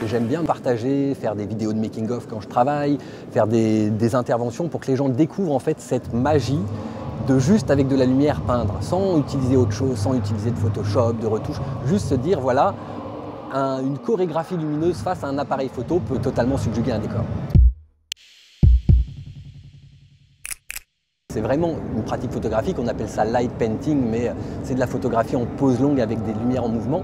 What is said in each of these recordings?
j'aime bien partager, faire des vidéos de making-of quand je travaille, faire des interventions pour que les gens découvrent en fait cette magie de juste avec de la lumière peindre, sans utiliser autre chose, sans utiliser de Photoshop, de retouches, juste se dire voilà, une chorégraphie lumineuse face à un appareil photo peut totalement subjuguer un décor. C'est vraiment une pratique photographique, on appelle ça light painting, mais c'est de la photographie en pose longue avec des lumières en mouvement.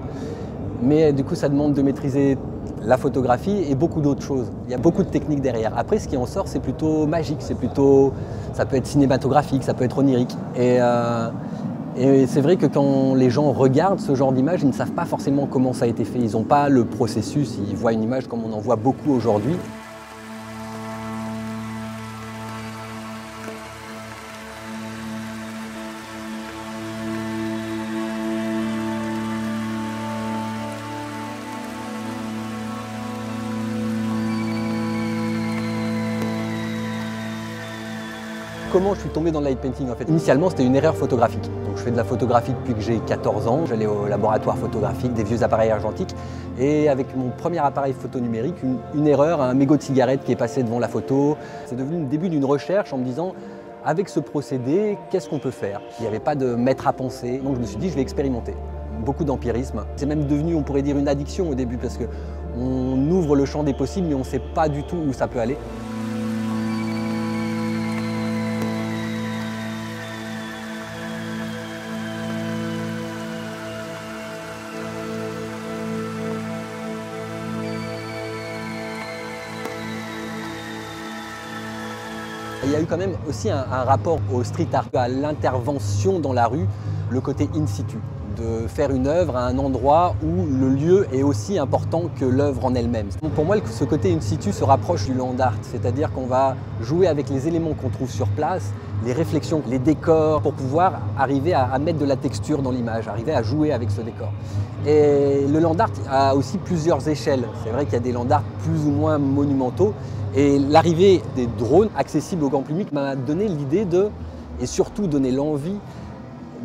Mais du coup, ça demande de maîtriser la photographie et beaucoup d'autres choses. Il y a beaucoup de techniques derrière. Après, ce qui en sort, c'est plutôt magique, ça peut être cinématographique, ça peut être onirique. Et c'est vrai que quand les gens regardent ce genre d'image, ils ne savent pas forcément comment ça a été fait. Ils n'ont pas le processus, ils voient une image comme on en voit beaucoup aujourd'hui. Comment je suis tombé dans le light painting en fait? Initialement, c'était une erreur photographique. Donc, je fais de la photographie depuis que j'ai 14 ans. J'allais au laboratoire photographique des vieux appareils argentiques et avec mon premier appareil photo numérique, une erreur, un mégot de cigarette qui est passé devant la photo. C'est devenu le début d'une recherche en me disant avec ce procédé, qu'est-ce qu'on peut faire? Il n'y avait pas de maître à penser, donc je me suis dit je vais expérimenter. Beaucoup d'empirisme. C'est même devenu, on pourrait dire, une addiction au début parce qu'on ouvre le champ des possibles mais on ne sait pas du tout où ça peut aller. Il y a eu quand même aussi un rapport au street art, à l'intervention dans la rue, le côté in situ, de faire une œuvre à un endroit où le lieu est aussi important que l'œuvre en elle-même. Pour moi, ce côté in situ se rapproche du land art, c'est-à-dire qu'on va jouer avec les éléments qu'on trouve sur place, les réflexions, les décors, pour pouvoir arriver à mettre de la texture dans l'image, arriver à jouer avec ce décor. Et le land art a aussi plusieurs échelles. C'est vrai qu'il y a des land art plus ou moins monumentaux. Et l'arrivée des drones accessibles au grand public m'a donné l'idée et surtout donné l'envie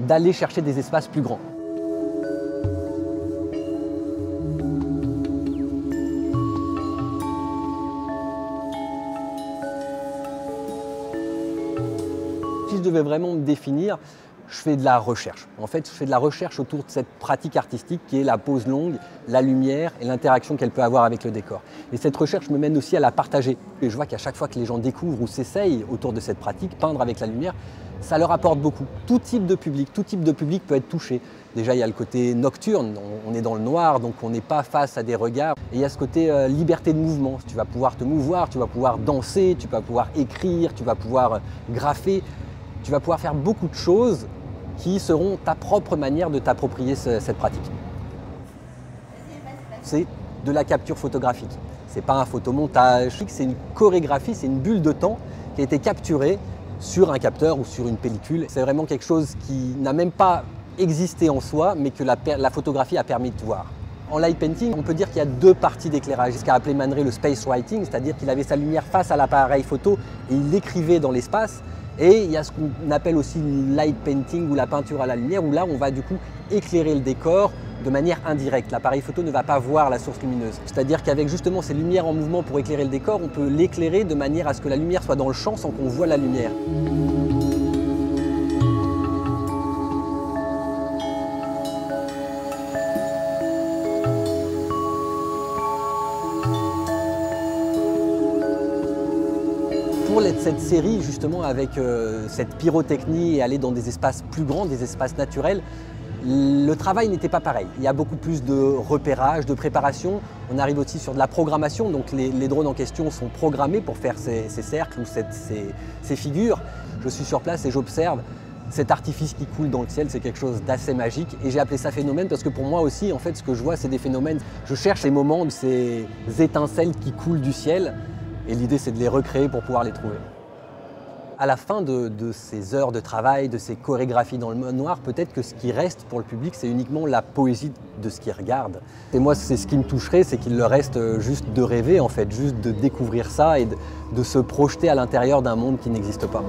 d'aller chercher des espaces plus grands. Si je devais vraiment me définir, je fais de la recherche. En fait, je fais de la recherche autour de cette pratique artistique qui est la pose longue, la lumière et l'interaction qu'elle peut avoir avec le décor. Et cette recherche me mène aussi à la partager. Et je vois qu'à chaque fois que les gens découvrent ou s'essayent autour de cette pratique, peindre avec la lumière, ça leur apporte beaucoup. Tout type de public peut être touché. Déjà, il y a le côté nocturne, on est dans le noir, donc on n'est pas face à des regards. Et il y a ce côté liberté de mouvement. Tu vas pouvoir te mouvoir, tu vas pouvoir danser, tu vas pouvoir écrire, tu vas pouvoir graffer. Tu vas pouvoir faire beaucoup de choses qui seront ta propre manière de t'approprier cette pratique. C'est de la capture photographique. Ce n'est pas un photomontage, c'est une chorégraphie, c'est une bulle de temps qui a été capturée sur un capteur ou sur une pellicule. C'est vraiment quelque chose qui n'a même pas existé en soi, mais que la photographie a permis de voir. En light painting, on peut dire qu'il y a deux parties d'éclairage. Ce qu'a appelé Man Ray le space writing, c'est-à-dire qu'il avait sa lumière face à l'appareil photo et il écrivait dans l'espace. Et il y a ce qu'on appelle aussi le light painting ou la peinture à la lumière, où là on va du coup éclairer le décor de manière indirecte. L'appareil photo ne va pas voir la source lumineuse. C'est-à-dire qu'avec justement ces lumières en mouvement pour éclairer le décor, on peut l'éclairer de manière à ce que la lumière soit dans le champ sans qu'on voit la lumière. Pour cette série, justement, avec cette pyrotechnie et aller dans des espaces plus grands, des espaces naturels, le travail n'était pas pareil. Il y a beaucoup plus de repérage, de préparation. On arrive aussi sur de la programmation, donc les drones en question sont programmés pour faire ces cercles ou ces figures. Je suis sur place et j'observe cet artifice qui coule dans le ciel, c'est quelque chose d'assez magique. Et j'ai appelé ça phénomène parce que pour moi aussi, en fait, ce que je vois, c'est des phénomènes. Je cherche ces moments, ces étincelles qui coulent du ciel. Et l'idée, c'est de les recréer pour pouvoir les trouver. À la fin de ces heures de travail, de ces chorégraphies dans le noir, peut-être que ce qui reste pour le public, c'est uniquement la poésie de ce qu'il regarde. Et moi, c'est ce qui me toucherait, c'est qu'il leur reste juste de rêver, en fait, juste de découvrir ça et de se projeter à l'intérieur d'un monde qui n'existe pas.